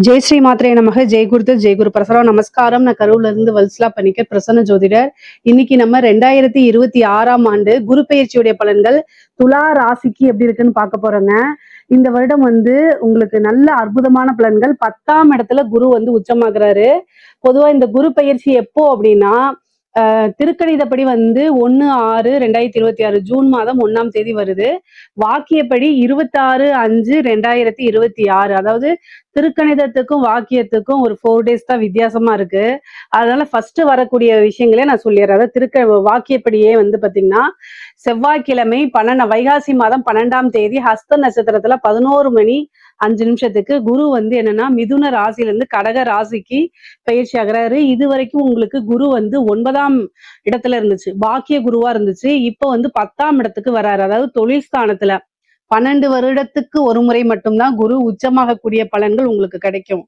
ஜெய் ஸ்ரீ மாத்திரை நமக ஜெய் குரு பிரசரம் நமஸ்காரம். நான் கரூர்ல இருந்து வல்சலா பண்ணிக்க பிரசன்ன ஜோதிடர். இன்னைக்கு நம்ம 2026ஆம் ஆண்டு குரு பெயர்ச்சியுடைய பலன்கள் துலா ராசிக்கு எப்படி இருக்குன்னு பார்க்க போறோங்க. இந்த வருடம் உங்களுக்கு நல்ல அற்புதமான பலன்கள். 10ஆம் இடத்துல குரு உச்சமாகிறாரு. பொதுவா இந்த குரு பயிற்சி எப்போ அப்படின்னா திருக்கணிதப்படி 1/6/2026 ஜூன் மாதம் 1ஆம் தேதி வருது. வாக்கியப்படி 26/5/2026. அதாவது திருக்கணிதத்துக்கும் வாக்கியத்துக்கும் ஒரு 4 days தான் வித்தியாசமா இருக்கு. அதனால ஃபர்ஸ்ட் வரக்கூடிய விஷயங்களே நான் சொல்லிடுறேன். அதாவது வாக்கியப்படியே பாத்தீங்கன்னா செவ்வாய்க்கிழமை வைகாசி மாதம் 12ஆம் தேதி ஹஸ்த நட்சத்திரத்துல 11 மணி 5 நிமிஷத்துக்கு குரு என்னன்னா மிதுன ராசியில இருந்து கடக ராசிக்கு பயிற்சி ஆகிறாரு. இது வரைக்கும் உங்களுக்கு குரு 9ஆம் இடத்துல இருந்துச்சு, பாக்கிய குருவா இருந்துச்சு. இப்போ 10ஆம் இடத்துக்கு வராரு. அதாவது தொழில் ஸ்தானத்துல 12 வருடத்துக்கு ஒரு முறை மட்டும்தான் குரு உச்சமாகக்கூடிய பலன்கள் உங்களுக்கு கிடைக்கும்.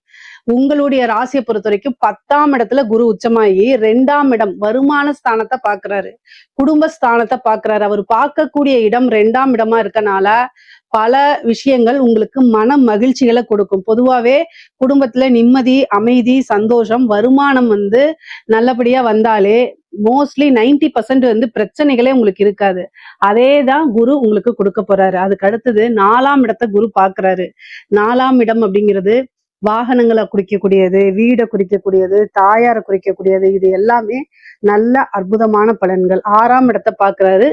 உங்களுடைய ராசியை பொறுத்த வரைக்கும் 10ஆம் இடத்துல குரு உச்சமாகி 2ஆம் இடம் வருமான ஸ்தானத்தை பாக்குறாரு, குடும்ப ஸ்தானத்தை பாக்குறாரு. அவர் பார்க்கக்கூடிய இடம் 2ஆம் இடமா இருக்கனால பல விஷயங்கள் உங்களுக்கு மன மகிழ்ச்சிகளை கொடுக்கும். பொதுவாவே குடும்பத்துல நிம்மதி, அமைதி, சந்தோஷம், வருமானம் நல்லபடியா வந்தாலே மோஸ்ட்லி 90% பிரச்சனைகளே உங்களுக்கு இருக்காது. அதேதான் குரு உங்களுக்கு கொடுக்க போறாரு. அதுக்கு அடுத்தது 4ஆம் இடத்தை குரு பாக்குறாரு. 4ஆம் இடம் அப்படிங்கிறது வாகனங்களை குறிக்கக்கூடியது, வீடை குறிக்கக்கூடியது, தாயாரை குறிக்கக்கூடியது. இது எல்லாமே நல்ல அற்புதமான பலன்கள். 6ஆம் இடத்தை பாக்குறாரு.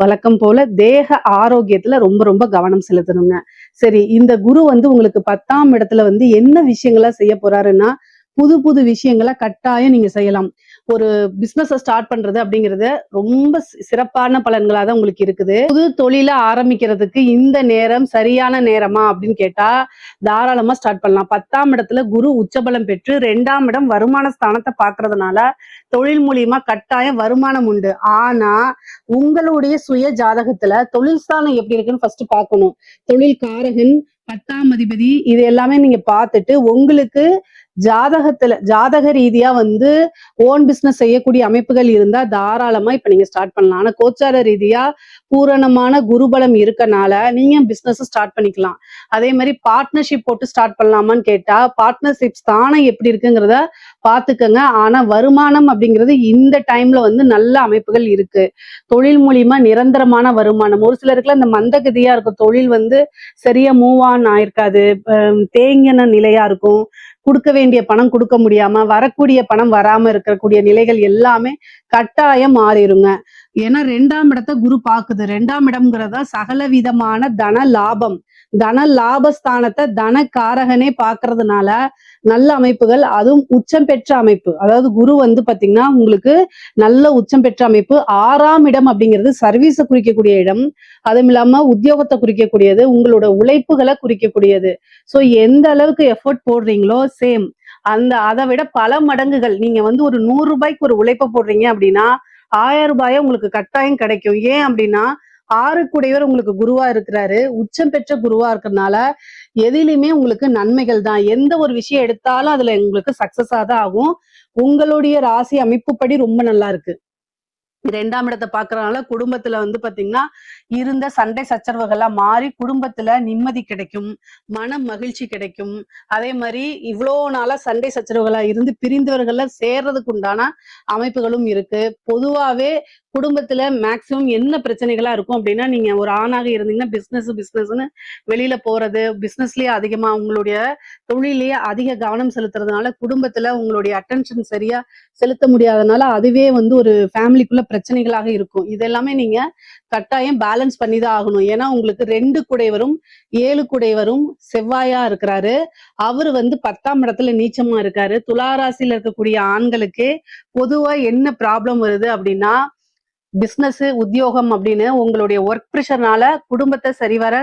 வழக்கம் போல தேக ஆரோக்கியத்துல ரொம்ப ரொம்ப கவனம் செலுத்தணுங்க. சரி, இந்த குரு உங்களுக்கு 10ஆம் இடத்துல என்ன விஷயங்களா செய்ய போறாருன்னா புது புது விஷயங்களை கட்டாயம் நீங்க செய்யலாம். ஒரு பிசினஸ் ஸ்டார்ட் பண்றது அப்படிங்கிறது ரொம்ப சிறப்பான பலன்களா தான் உங்களுக்கு இருக்குது. புது தொழில ஆரம்பிக்கிறதுக்கு இந்த நேரம் சரியான நேரமா அப்படின்னு கேட்டா தாராளமா ஸ்டார்ட் பண்ணலாம். 10ஆம் இடத்துல குரு உச்சபலம் பெற்று 2ஆம் இடம் வருமான ஸ்தானத்தை பாக்குறதுனால தொழில் மூலியமா கட்டாயம் வருமானம் உண்டு. ஆனா உங்களுடைய சுய ஜாதகத்துல தொழில் ஸ்தானம் எப்படி இருக்குன்னு ஃபர்ஸ்ட் பார்க்கணும். தொழில் காரகன், 10ஆம் அதிபதி, இது எல்லாமே நீங்க பார்த்துட்டு உங்களுக்கு ஜாதக ரீதியா ஓன் பிசினஸ் செய்யக்கூடிய அமைப்புகள் இருந்தா தாராளமா இப்ப நீங்க ஸ்டார்ட் பண்ணலாம். ஆனா கோச்சார ரீதியா பூரணமான குருபலம் இருக்கனால நீங்க பிசினஸ் ஸ்டார்ட் பண்ணிக்கலாம். அதே மாதிரி பார்ட்னர்ஷிப் போட்டு ஸ்டார்ட் பண்ணலாமான்னு கேட்டா பார்ட்னர்ஷிப் ஸ்தானம் எப்படி இருக்குங்கிறத பாத்துக்கங்க. ஆனா வருமானம் அப்படிங்கிறது இந்த டைம்ல நல்ல அமைப்புகள் இருக்கு. தொழில் மூலியமா நிரந்தரமான வருமானம். ஒரு சிலருக்குலாம் இந்த மந்தகதியா இருக்கும், தொழில் சரியா மூவ் ஆன் ஆயிருக்காது, தேங்கின நிலையா இருக்கும், கொடுக்க வேண்டிய பணம் கொடுக்க முடியாம, வரக்கூடிய பணம் வராம இருக்கக்கூடிய நிலைகள் எல்லாமே கட்டாயம் மாறிடுங்க. ஏன்னா 2ஆம் இடத்தை குரு பாக்குது. 2ஆம் இடம்ங்கிறதா சகல விதமான தன லாபம், தன லாபஸ்தானத்தை தன காரகனே பாக்குறதுனால நல்ல அமைப்புகள். அதுவும் உச்சம் பெற்ற அமைப்பு. அதாவது குரு பாத்தீங்கன்னா உங்களுக்கு நல்ல உச்சம் பெற்ற அமைப்பு. 6ஆம் இடம் அப்படிங்கிறது சர்வீஸை குறிக்கக்கூடிய இடம். அதுவும் இல்லாம உத்தியோகத்தை குறிக்கக்கூடியது, உங்களோட உழைப்புகளை குறிக்கக்கூடியது. சோ எந்த அளவுக்கு எஃபோர்ட் போடுறீங்களோ சேம் அதை விட பல மடங்குகள். நீங்க ஒரு 100 ரூபாய்க்கு ஒரு உழைப்பை போடுறீங்க அப்படின்னா 1000 ரூபாயை உங்களுக்கு கட்டாயம் கிடைக்கும். ஏன் அப்படின்னா 6 உங்களுக்கு குருவா இருக்கிறாரு, உச்சம் பெற்ற குருவா இருக்கிறதுனால எதிலுமே உங்களுக்கு நன்மைகள் தான். எந்த ஒரு விஷயம் எடுத்தாலும் அதுல உங்களுக்கு சக்சஸா தான் ஆகும். உங்களுடைய ராசி அமைப்புப்படி ரொம்ப நல்லா இருக்கு. 2ஆம் இடத்தை பாக்குறதுனால குடும்பத்துல பாத்தீங்கன்னா இருந்த சண்டை சச்சரவுகள்லாம் மாறி குடும்பத்துல நிம்மதி கிடைக்கும், மன மகிழ்ச்சி கிடைக்கும். அதே மாதிரி இவ்வளவு நாளா சண்டை சச்சரவுகளா இருந்து பிரிந்தவர்கள்ல சேர்றதுக்கு உண்டான அமைப்புகளும் இருக்கு. பொதுவாவே குடும்பத்துல மேக்சிமம் என்ன பிரச்சனைகளா இருக்கும் அப்படின்னா, நீங்க ஒரு ஆணாக இருந்தீங்கன்னா பிசினஸ்ன்னு வெளியில போறது, பிசினஸ்லயே அதிகமா உங்களுடைய தொழிலேயே அதிக கவனம் செலுத்துறதுனால குடும்பத்துல உங்களுடைய அட்டென்ஷன் சரியா செலுத்த முடியாதனால அதுவே ஒரு ஃபேமிலிக்குள்ள பிரச்சனைகளாக இருக்கும். இதெல்லாமே நீங்க கட்டாயம் பேலன்ஸ் பண்ணிதான் ஆகணும். ஏன்னா உங்களுக்கு 2 குடைவரும் 7 குடைவரும் செவ்வாயா இருக்கிறாரு. அவரு 10ஆம் இடத்துல நீச்சமா இருக்காரு. துளாராசியில இருக்கக்கூடிய ஆண்களுக்கு பொதுவா என்ன ப்ராப்ளம் வருது அப்படின்னா, பிசினஸ் உத்தியோகம் அப்படின்னு உங்களுடைய ஒர்க் ப்ரெஷர்னால குடும்பத்தை சரிவர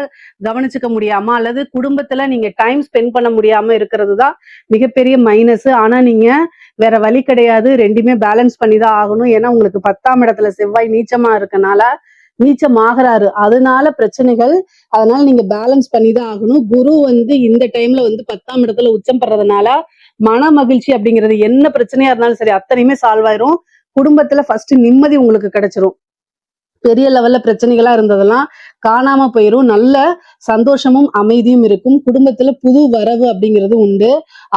கவனிச்சுக்க முடியாம அல்லது குடும்பத்துல நீங்க டைம் ஸ்பெண்ட் பண்ண முடியாம இருக்கிறது தான் மிகப்பெரிய மைனஸ். ஆனா நீங்க வேற வழி கிடையாது, ரெண்டுமே பேலன்ஸ் பண்ணி தான் ஆகணும். ஏன்னா உங்களுக்கு 10ஆம் இடத்துல செவ்வாய் நீச்சமா இருக்கனால நீச்சம் ஆகிறாரு, அதனால பிரச்சனைகள். அதனால நீங்க பேலன்ஸ் பண்ணி தான் ஆகணும். குரு இந்த டைம்ல 10ஆம் இடத்துல உச்சம் பெறதுனால மன மகிழ்ச்சி அப்படிங்கிறது என்ன பிரச்சனையா இருந்தாலும் சரி அத்தனையுமே சால்வ் ஆயிரும். குடும்பத்துல ஃபர்ஸ்ட் நிம்மதி உங்களுக்கு கிடைச்சிரும். பெரிய லெவல்ல பிரச்சனைகளா இருந்ததெல்லாம் காணாம போயிரும். நல்ல சந்தோஷமும், அமைதியும் இருக்கும். குடும்பத்துல புது வரவு அப்படிங்கிறது உண்டு.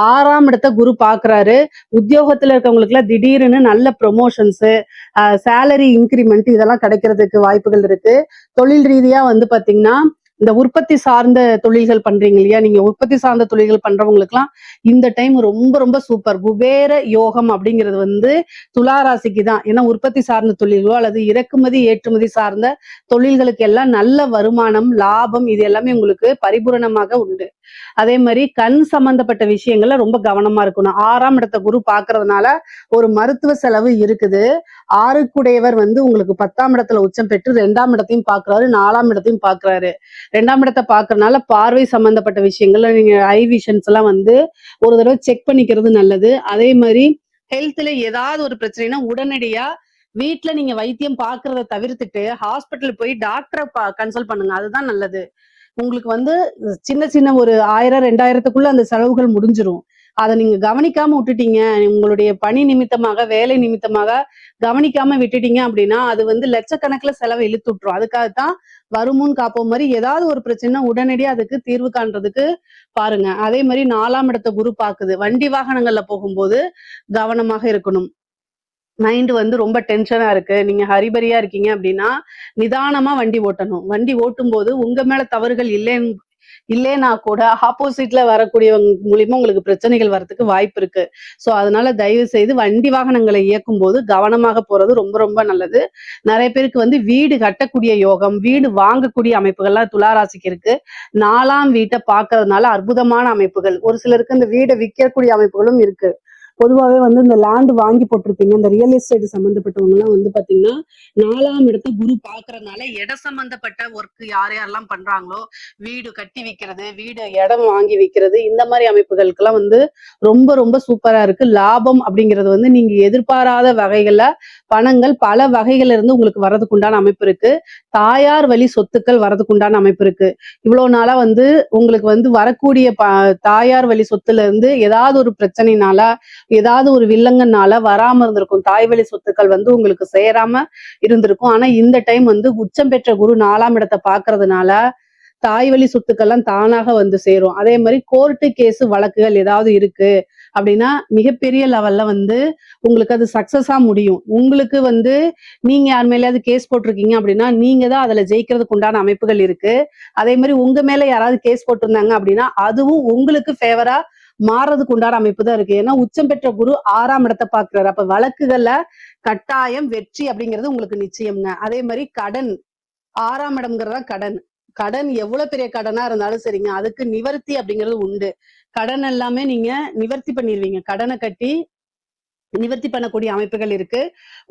6ஆம் இடத்த குரு பார்க்குறாரு. உத்தியோகத்துல இருக்கவங்களுக்குலாம் திடீர்னு நல்ல ப்ரொமோஷன்ஸு, சேலரி இன்கிரிமெண்ட் இதெல்லாம் கிடைக்கிறதுக்கு வாய்ப்புகள் இருக்கு. தொழில் ரீதியா வந்து பார்த்தீங்கன்னா, இந்த உற்பத்தி சார்ந்த தொழில்கள் பண்றீங்க இல்லையா? நீங்க உற்பத்தி சார்ந்த தொழில்கள் பண்றவங்களுக்குலாம் இந்த டைம் ரொம்ப ரொம்ப சூப்பர். குபேர யோகம் அப்படிங்கிறது வந்து துலா ராசிக்கு தான். ஏன்னா உற்பத்தி சார்ந்த தொழில்களோ அல்லது இறக்குமதி, ஏற்றுமதி சார்ந்த தொழில்களுக்கு எல்லாம் நல்ல வருமானம், லாபம் இது எல்லாமே உங்களுக்கு பரிபூரணமாக உண்டு. அதே மாதிரி கண் சம்பந்தப்பட்ட விஷயங்கள்ல ரொம்ப கவனமா இருக்கணும். 6ஆம் இடத்த குரு பார்க்கறதுனால ஒரு மருத்துவ செலவு இருக்குது. 6க்குடையவர் வந்து உங்களுக்கு 10ஆம் இடத்துல உச்சம் பெற்று 2ஆம் இடத்தையும் பார்க்கிறாரு, 4ஆம் இடத்தையும் பார்க்கிறாரு. 2ஆம் இடத்தை பார்க்கறதுனால பார்வை சம்பந்தப்பட்ட விஷயங்கள்ல நீங்க ஐ விஷன்ஸ் எல்லாம் வந்து ஒரு தடவை செக் பண்ணிக்கிறது நல்லது. அதே மாதிரி ஹெல்த்ல ஏதாவது ஒரு பிரச்சனைனா உடனடியா வீட்ல நீங்க வைத்தியம் பார்க்கறத தவிர்த்துட்டு ஹாஸ்பிட்டல் போய் டாக்டரை கன்சல்ட் பண்ணுங்க. அதுதான் நல்லது. உங்களுக்கு வந்து சின்ன சின்ன ஒரு 1000 2000த்துக்குள்ள அந்த செலவுகள் முடிஞ்சிரும். அத நீங்க கவனிக்காம விட்டுட்டீங்க. உங்களுடைய பணி நிமித்தமாக, வேலை நிமித்தமாக கவனிக்காம விட்டுட்டீங்க அப்படின்னா, அது வந்து லட்சக்கணக்குல செலவ இழுத்து விட்டுரும். அதுக்காகத்தான் வருமுன் காப்போம் மாரி ஏதாவது ஒரு பிரச்சனைனா உடனடியா அதுக்கு தீர்வு காண்றதுக்கு பாருங்க. அதே மாரி 4ஆம் இடத்த குரு பாக்குது. வண்டி வாகனங்கள்ல போகும்போது கவனமாக இருக்கணும். மைண்ட் வந்து ரொம்ப டென்ஷனா இருக்கு. நீங்க ஹரிபரியா இருக்கீங்க அப்படின்னா, நிதானமா வண்டி ஓட்டணும். வண்டி ஓட்டும்போது உங்க மேல தவறுகள் இல்லேன்னா கூட ஆப்போசிட்ல வரக்கூடியவங்க மூலியமா உங்களுக்கு பிரச்சனைகள் வரதுக்கு வாய்ப்பு இருக்கு. சோ அதனால தயவு செய்து வண்டி வாகனங்களை இயக்கும்போது கவனமாக போறது ரொம்ப ரொம்ப நல்லது. நிறைய பேருக்கு வந்து வீடு கட்டக்கூடிய யோகம், வீடு வாங்கக்கூடிய அமைப்புகள்லாம் துலா ராசிக்கு இருக்கு. 4ஆம் வீட்டை பார்க்கறதுனால அற்புதமான அமைப்புகள். ஒரு சிலருக்கு இந்த வீடை விற்கக்கூடிய அமைப்புகளும் இருக்கு. பொதுவாவே வந்து இந்த லேண்ட் வாங்கி போட்டிருப்பீங்க. இந்த ரியல் எஸ்டேட் சம்பந்தப்பட்டவங்க எல்லாம் வந்து பாத்தீங்கன்னா 4ஆம் இடத்த குரு பாக்குறதுனால இட சம்பந்தப்பட்ட ஒர்க் யார் யாரெல்லாம் பண்றாங்களோ, வீடு கட்டி விக்கிறது, வீடு இடம் வாங்கி விக்கிறது, இந்த மாதிரி அமைப்புகளுக்கு எல்லாம் வந்து ரொம்ப ரொம்ப சூப்பரா இருக்கு. லாபம் அப்படிங்கிறது வந்து நீங்க எதிர்பாராத வகைகள்ல பணங்கள் பல வகைகள்ல இருந்து உங்களுக்கு வர்றதுக்கு உண்டான அமைப்பு இருக்கு. தாயார் வழி சொத்துக்கள் வர்றதுக்கு உண்டான அமைப்பு இருக்கு. இவ்வளவு நாளா வந்து உங்களுக்கு வந்து வரக்கூடிய தாயார் வழி சொத்துல இருந்து ஏதாவது ஒரு பிரச்சனைனால ஏதாவது ஒரு வில்லங்கனால வராம இருந்திருக்கும். தாய் வழி சொத்துக்கள் வந்து உங்களுக்கு சேராம இருந்திருக்கும். ஆனா இந்த டைம் வந்து உச்சம் பெற்ற குரு 4ஆம் இடத்தை பார்க்கறதுனால தாய் வழி சொத்துக்கள்லாம் தானாக வந்து சேரும். அதே மாதிரி கோர்ட்டு கேஸ் வழக்குகள் ஏதாவது இருக்கு அப்படின்னா மிகப்பெரிய லெவல்ல வந்து உங்களுக்கு அது சக்சஸா முடியும். உங்களுக்கு வந்து நீங்க யார் மேலேயாவது கேஸ் போட்டிருக்கீங்க அப்படின்னா நீங்க தான் அதுல ஜெயிக்கிறதுக்கு உண்டான அமைப்புகள் இருக்கு. அதே மாதிரி உங்க மேல யாராவது கேஸ் போட்டிருந்தாங்க அப்படின்னா அதுவும் உங்களுக்கு ஃபேவரா மாறுறதுக்கு உண்டான அமைப்பு தான் இருக்கு. ஏன்னா உச்சம் பெற்ற குரு 6ஆம் இடத்தை பார்க்கிறாரு. அப்ப வழக்குகள்ல கட்டாயம் வெற்றி அப்படிங்கிறது உங்களுக்கு நிச்சயம்ங்க. அதே மாதிரி கடன் 6ஆம் இடம்ங்கிறதா கடன். கடன் எவ்வளவு பெரிய கடனா இருந்தாலும் சரிங்க, அதுக்கு நிவர்த்தி அப்படிங்கிறது உண்டு. கடன் எல்லாமே நீங்க நிவர்த்தி பண்ணிடுவீங்க. கடனை கட்டி நிவர்த்தி பண்ணக்கூடிய அமைப்புகள் இருக்கு.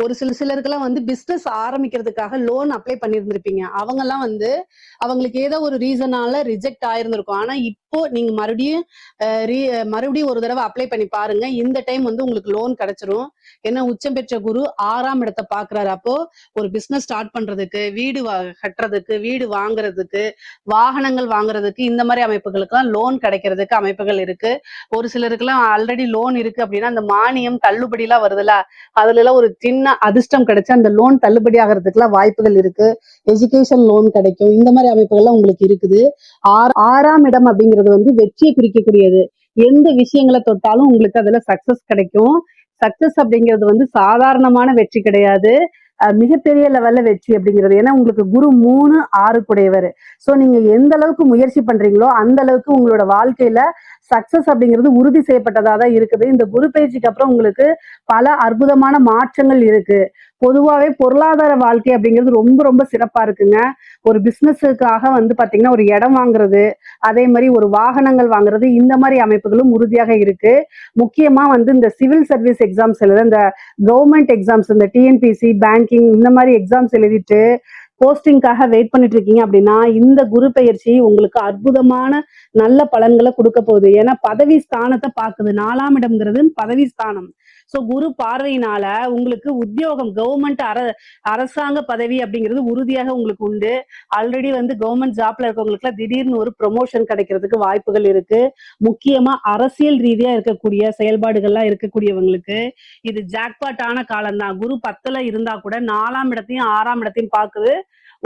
ஒரு சிலருக்கெல்லாம் வந்து பிசினஸ் ஆரம்பிக்கிறதுக்காக லோன் அப்ளை பண்ணியிருந்திருப்பீங்க. அவங்க எல்லாம் வந்து அவங்களுக்கு ஏதோ ஒரு ரீசனால ரிஜெக்ட் ஆயிருந்திருக்கும். ஆனா இப்போ நீங்க மறுபடியும் ஒரு தடவை அப்ளை பண்ணி பாருங்க. இந்த டைம் வந்து உங்களுக்கு லோன் கிடைச்சிரும். ஏன்னா உச்சம் பெற்ற குரு 6ஆம் இடத்தை பாக்குறாரு. அப்போ ஒரு பிசினஸ் ஸ்டார்ட் பண்றதுக்கு, வீடு கட்டுறதுக்கு, வீடு வாங்குறதுக்கு, வாகனங்கள் வாங்குறதுக்கு இந்த மாதிரி அமைப்புகளுக்கெல்லாம் லோன் கிடைக்கிறதுக்கு அமைப்புகள் இருக்கு. ஒரு சிலருக்குலாம் ஆல்ரெடி லோன் இருக்கு அப்படின்னா அந்த மானியம் தள்ளுபடி எல்லாம் வருதுல்ல, அதுல எல்லாம் ஒரு சின்ன அதிர்ஷ்டம் கிடைச்சு அந்த லோன் தள்ளுபடி ஆகிறதுக்குலாம் வாய்ப்புகள் இருக்கு. எஜுகேஷன் லோன் கிடைக்கும். இந்த மாதிரி அமைப்புகள்லாம் உங்களுக்கு இருக்குது. 6ஆம் இடம் அப்படிங்கிறது வந்து வெற்றியை குறிக்கக்கூடியது. எந்த விஷயங்களை தொட்டாலும் உங்களுக்கு அதுல சக்சஸ் கிடைக்கும். சக்சஸ் அப்படிங்கிறது வந்து சாதாரணமான வெற்றி கிடையாது. மிகப்பெரிய லெவல்ல வெற்றி அப்படிங்கிறது. ஏன்னா உங்களுக்கு குரு 3 6 கூடையவர். சோ நீங்க எந்த அளவுக்கு முயற்சி பண்றீங்களோ அந்த அளவுக்கு உங்களோட வாழ்க்கையில சக்சஸ் அப்படிங்கிறது உறுதி செய்யப்பட்டதா தான் இருக்குது. இந்த குரு பயிற்சிக்கு அப்புறம் உங்களுக்கு பல அற்புதமான மாற்றங்கள் இருக்கு. பொதுவாவே பொருளாதார வாழ்க்கை அப்படிங்கிறது ரொம்ப ரொம்ப சிறப்பா இருக்குங்க. ஒரு பிசினஸுக்காக வந்து பாத்தீங்கன்னா ஒரு இடம் வாங்குறது, அதே மாதிரி ஒரு வாகனங்கள் வாங்குறது, இந்த மாதிரி அமைப்புகளும் உறுதியாக இருக்கு. முக்கியமா வந்து இந்த சிவில் சர்வீஸ் எக்ஸாம்ஸ் எழுத, இந்த கவர்மெண்ட் எக்ஸாம்ஸ், இந்த டிஎன்பிசி, பேங்கிங் இந்த மாதிரி எக்ஸாம்ஸ் எழுதிட்டு போஸ்டிங்காக வெயிட் பண்ணிட்டு இருக்கீங்க அப்படின்னா இந்த குரு பயிற்சி உங்களுக்கு அற்புதமான நல்ல பலன்களை கொடுக்க போகுது. ஏன்னா பதவி ஸ்தானத்தை பாக்குது. 4ஆம் இடம்ங்கிறது பதவி ஸ்தானம். சோ குரு பார்வையினால உங்களுக்கு உத்தியோகம் கவர்மெண்ட் அரசாங்க பதவி அப்படிங்கிறது உறுதியாக உங்களுக்கு உண்டு. ஆல்ரெடி வந்து கவர்மெண்ட் ஜாப்ல இருக்கவங்களுக்கு திடீர்னு ஒரு ப்ரொமோஷன் கிடைக்கிறதுக்கு வாய்ப்புகள் இருக்கு. முக்கியமா அரசியல் ரீதியா இருக்கக்கூடிய செயல்பாடுகள்லாம் இருக்கக்கூடியவங்களுக்கு இது ஜாக்பாட் ஆன காலம் தான். குரு 10ல இருந்தா கூட 4ஆம் இடத்தையும் 6ஆம் இடத்தையும் பாக்குது.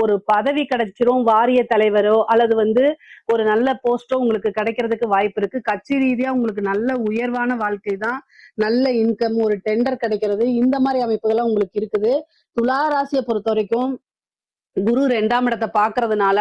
ஒரு பதவி கிடைச்சிரும், வாரிய தலைவரோ அல்லது வந்து ஒரு நல்ல போஸ்டோ உங்களுக்கு கிடைக்கிறதுக்கு வாய்ப்பு இருக்கு. கட்சி ரீதியா உங்களுக்கு நல்ல உயர்வான வாழ்க்கை தான், நல்ல இன்கம், ஒரு டெண்டர் கிடைக்கிறது, இந்த மாதிரி அமைப்புகள்லாம் உங்களுக்கு இருக்குது. துலா ராசியை பொறுத்த வரைக்கும் குரு 2ஆம் இடத்தை பாக்குறதுனால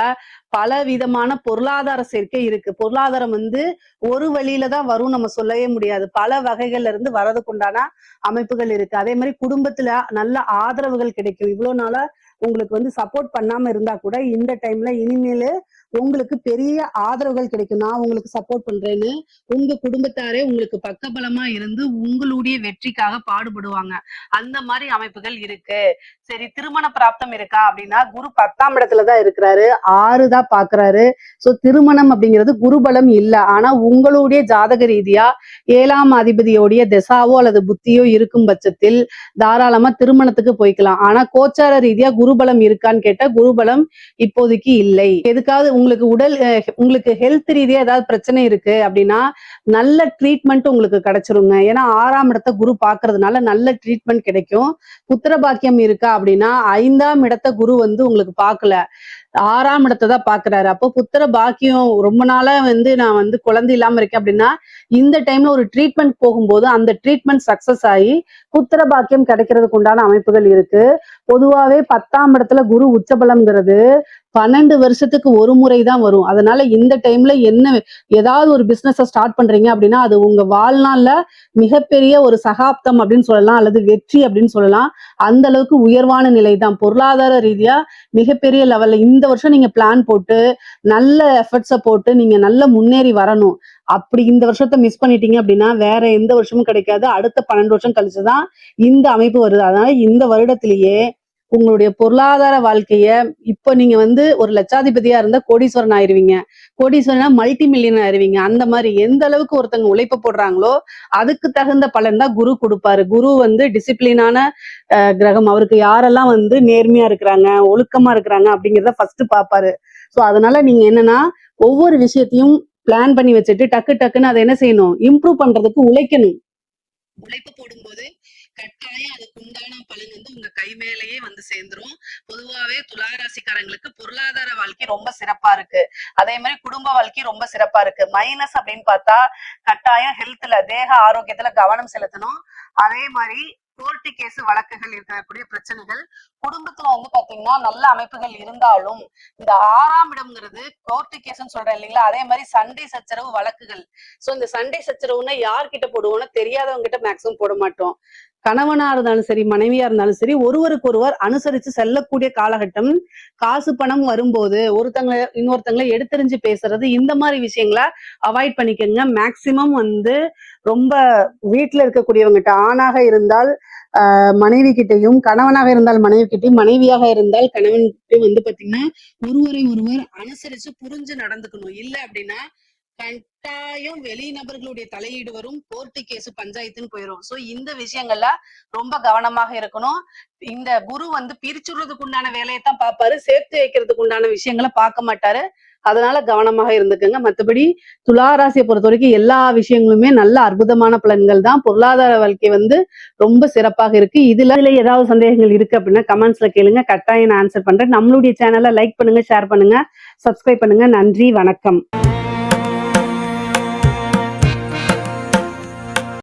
பல விதமான பொருளாதார சேர்க்கை இருக்கு. பொருளாதாரம் வந்து ஒரு வழியில தான் வரும் நம்ம சொல்லவே முடியாது. பல வகைகள்ல இருந்து வரதுக்கு உண்டான அமைப்புகள் இருக்கு. அதே மாதிரி குடும்பத்துல நல்ல ஆதரவுகள் கிடைக்கும். இவ்வளவு நாளா உங்களுக்கு வந்து சப்போர்ட் பண்ணாம இருந்தா கூட இந்த டைம்ல இனிமேலு உங்களுக்கு பெரிய ஆதரவுகள் கிடைக்கும். நான் உங்களுக்கு சப்போர்ட் பண்றேன்னு உங்க குடும்பத்தாரே உங்களுக்கு பக்கபலமா இருந்து உங்களுடைய வெற்றிக்காக பாடுபடுவாங்க. அந்த மாதிரி அமைப்புகள் இருக்கு. சரி, திருமண பிராப்தம் இருக்கா அப்படின்னா குரு 10ஆம் இடத்துலதான் இருக்கிறாரு, 6 தான் பாக்குறாரு. சோ திருமணம் அப்படிங்கிறது குருபலம் இல்ல. ஆனா உங்களுடைய ஜாதக ரீதியா 7ஆம் அதிபதியோடைய திசாவோ அல்லது புத்தியோ இருக்கும் பட்சத்தில் தாராளமா திருமணத்துக்கு போய்க்கலாம். ஆனா கோச்சார ரீதியா குருபலம் இருக்கான்னு கேட்டா குருபலம் இப்போதைக்கு இல்லை. எதுக்காவது உங்களுக்கு உங்களுக்கு ஹெல்த் ரீதியா ஏதாவது பிரச்சனை இருக்கு அப்படின்னா நல்ல ட்ரீட்மெண்ட் உங்களுக்கு கிடைச்சிருங்க. ஏன்னா 6ஆம் இடத்தை குரு பாக்குறதுனால நல்ல ட்ரீட்மெண்ட் கிடைக்கும். புத்திர பாக்கியம் இருக்கா அப்படின்னா 5ஆம் இடத்தை குரு வந்து உங்களுக்கு பார்க்கல, 6ஆம் இடத்தை தான் பாக்குறாரு. அப்போ புத்திர பாக்கியம் ரொம்ப நாளா வந்து நான் வந்து குழந்தை இல்லாம இருக்கேன் அப்படின்னா இந்த டைம்ல ஒரு ட்ரீட்மெண்ட் போகும்போது அந்த ட்ரீட்மெண்ட் சக்சஸ் ஆகி புத்திர பாக்கியம் கிடைக்கிறதுக்கு உண்டான அமைப்புகள் இருக்கு. பொதுவாவே 10ஆம் இடத்துல குரு உச்சபலம்ங்கிறது 12 வருஷத்துக்கு ஒரு முறை தான் வரும். அதனால இந்த டைம்ல ஏதாவது ஒரு பிசினஸ் ஸ்டார்ட் பண்றீங்க அப்படின்னா அது உங்க வாழ்நாள்ல மிகப்பெரிய ஒரு சகாப்தம் அப்படின்னு சொல்லலாம், அல்லது வெற்றி அப்படின்னு சொல்லலாம். அந்த அளவுக்கு உயர்வான நிலை தான். பொருளாதார ரீதியா மிகப்பெரிய லெவல்ல இந்த வருஷம் நீங்க பிளான் போட்டு நல்ல எஃபர்ட்ஸை போட்டு நீங்க நல்ல முன்னேறி வரணும். அப்படி இந்த வருஷத்தை மிஸ் பண்ணிட்டீங்க அப்படின்னா வேற எந்த வருஷமும் கிடைக்காது. அடுத்த 12 வருஷம் கழிச்சுதான் இந்த அமைப்பு வருது. அதனால இந்த வருடத்திலேயே உங்களுடைய பொருளாதார வாழ்க்கைய இப்ப நீங்க வந்து ஒரு லட்சாதிபதியா இருந்தா கோடீஸ்வரன் ஆயிருவீங்க. கோடீஸ்வரனா மல்டி மில்லியன் ஆயிருவீங்க. அந்த மாதிரி எந்த அளவுக்கு ஒருத்தவங்க உழைப்பு போடுறாங்களோ அதுக்கு தகுந்த பலன் தான் குரு கொடுப்பாரு. குரு வந்து டிசிப்ளினான கிரகம். அவருக்கு யாரெல்லாம் வந்து நேர்மையா இருக்கிறாங்க, ஒழுக்கமா இருக்கிறாங்க அப்படிங்கிறத ஃபர்ஸ்ட் பாப்பாரு. சோ அதனால நீங்க என்னன்னா ஒவ்வொரு விஷயத்தையும் பிளான் பண்ணி வச்சுட்டு டக்கு டக்குன்னு அதை என்ன செய்யணும், இம்ப்ரூவ் பண்றதுக்கு உழைக்கணும். உழைப்பு போடும்போது கட்டாயம் அதுக்கு உண்டான பலன் வந்து உங்க கை மேலேயே வந்து சேர்ந்துரும். பொதுவாவே துளாராசிக்காரங்களுக்கு பொருளாதார வாழ்க்கை ரொம்ப சிறப்பா இருக்கு. அதே மாதிரி குடும்ப வாழ்க்கை ரொம்ப சிறப்பா இருக்கு. மைனஸ் அப்படின்னு பார்த்தா கட்டாயம் ஹெல்த்ல, தேக ஆரோக்கியத்துல கவனம் செலுத்தணும். அதே மாதிரி கோர்ட்டு கேஸ் வழக்குகள் இருக்கக்கூடிய பிரச்சனைகள் குடும்பத்துல வந்து பாத்தீங்கன்னா நல்ல அமைப்புகள் இருந்தாலும் இந்த 6ஆம் இடம்ங்கிறது கோர்ட்டு கேஸ்ன்னு சொல்றேன் இல்லைங்களா, அதே மாதிரி சண்டை சச்சரவு வழக்குகள். சோ இந்த சண்டை சச்சரவுன்னா யார்கிட்ட போடுவோம்னா தெரியாதவங்க கிட்ட மேக்சிமம் போட மாட்டோம். கணவனா இருந்தாலும் சரி, மனைவியா இருந்தாலும் சரி, ஒருவருக்கு ஒருவர் அனுசரிச்சு செல்லக்கூடிய காலகட்டம். காசு பணம் வரும்போது இன்னொருத்தங்களை எடுத்தெறிஞ்சு பேசுறது, இந்த மாதிரி விஷயங்களை அவாய்ட் பண்ணிக்கோங்க. மேக்சிமம் வந்து ரொம்ப வீட்டுல இருக்கக்கூடியவங்கிட்ட, ஆணாக இருந்தால் மனைவி கிட்டையும், கணவனாக இருந்தால் மனைவி கிட்டையும், மனைவியாக இருந்தால் கணவன் வந்து பாத்தீங்கன்னா ஒருவரை ஒருவர் அனுசரிச்சு புரிஞ்சு நடந்துக்கணும். இல்ல அப்படின்னா கட்டாயம் வெளிநபர்களுடைய தலையீடு வரும், கோர்ட்டு கேஸ் பஞ்சாயத்துன்னு போயிடும். சோ இந்த விஷயங்கள்ல ரொம்ப கவனமாக இருக்கணும். இந்த குரு வந்து பிரிச்சுடுறதுக்கு உண்டான வேலையைத்தான் பார்ப்பாரு, சேர்த்து வைக்கிறதுக்கு உண்டான விஷயங்களை பார்க்க மாட்டாரு. அதனால கவனமாக இருந்துக்குங்க. மற்றபடி துளாராசியை பொறுத்த வரைக்கும் எல்லா விஷயங்களுமே நல்ல அற்புதமான பலன்கள் தான். பொருளாதார வாழ்க்கை வந்து ரொம்ப சிறப்பாக இருக்கு. இதுல ஏதாவது சந்தேகங்கள் இருக்கு அப்படின்னா கமெண்ட்ஸ்ல கேளுங்க, கட்டாயம் நான் ஆன்சர் பண்றேன். நம்மளுடைய சேனலை லைக் பண்ணுங்க, ஷேர் பண்ணுங்க, சப்ஸ்கிரைப் பண்ணுங்க. நன்றி, வணக்கம்.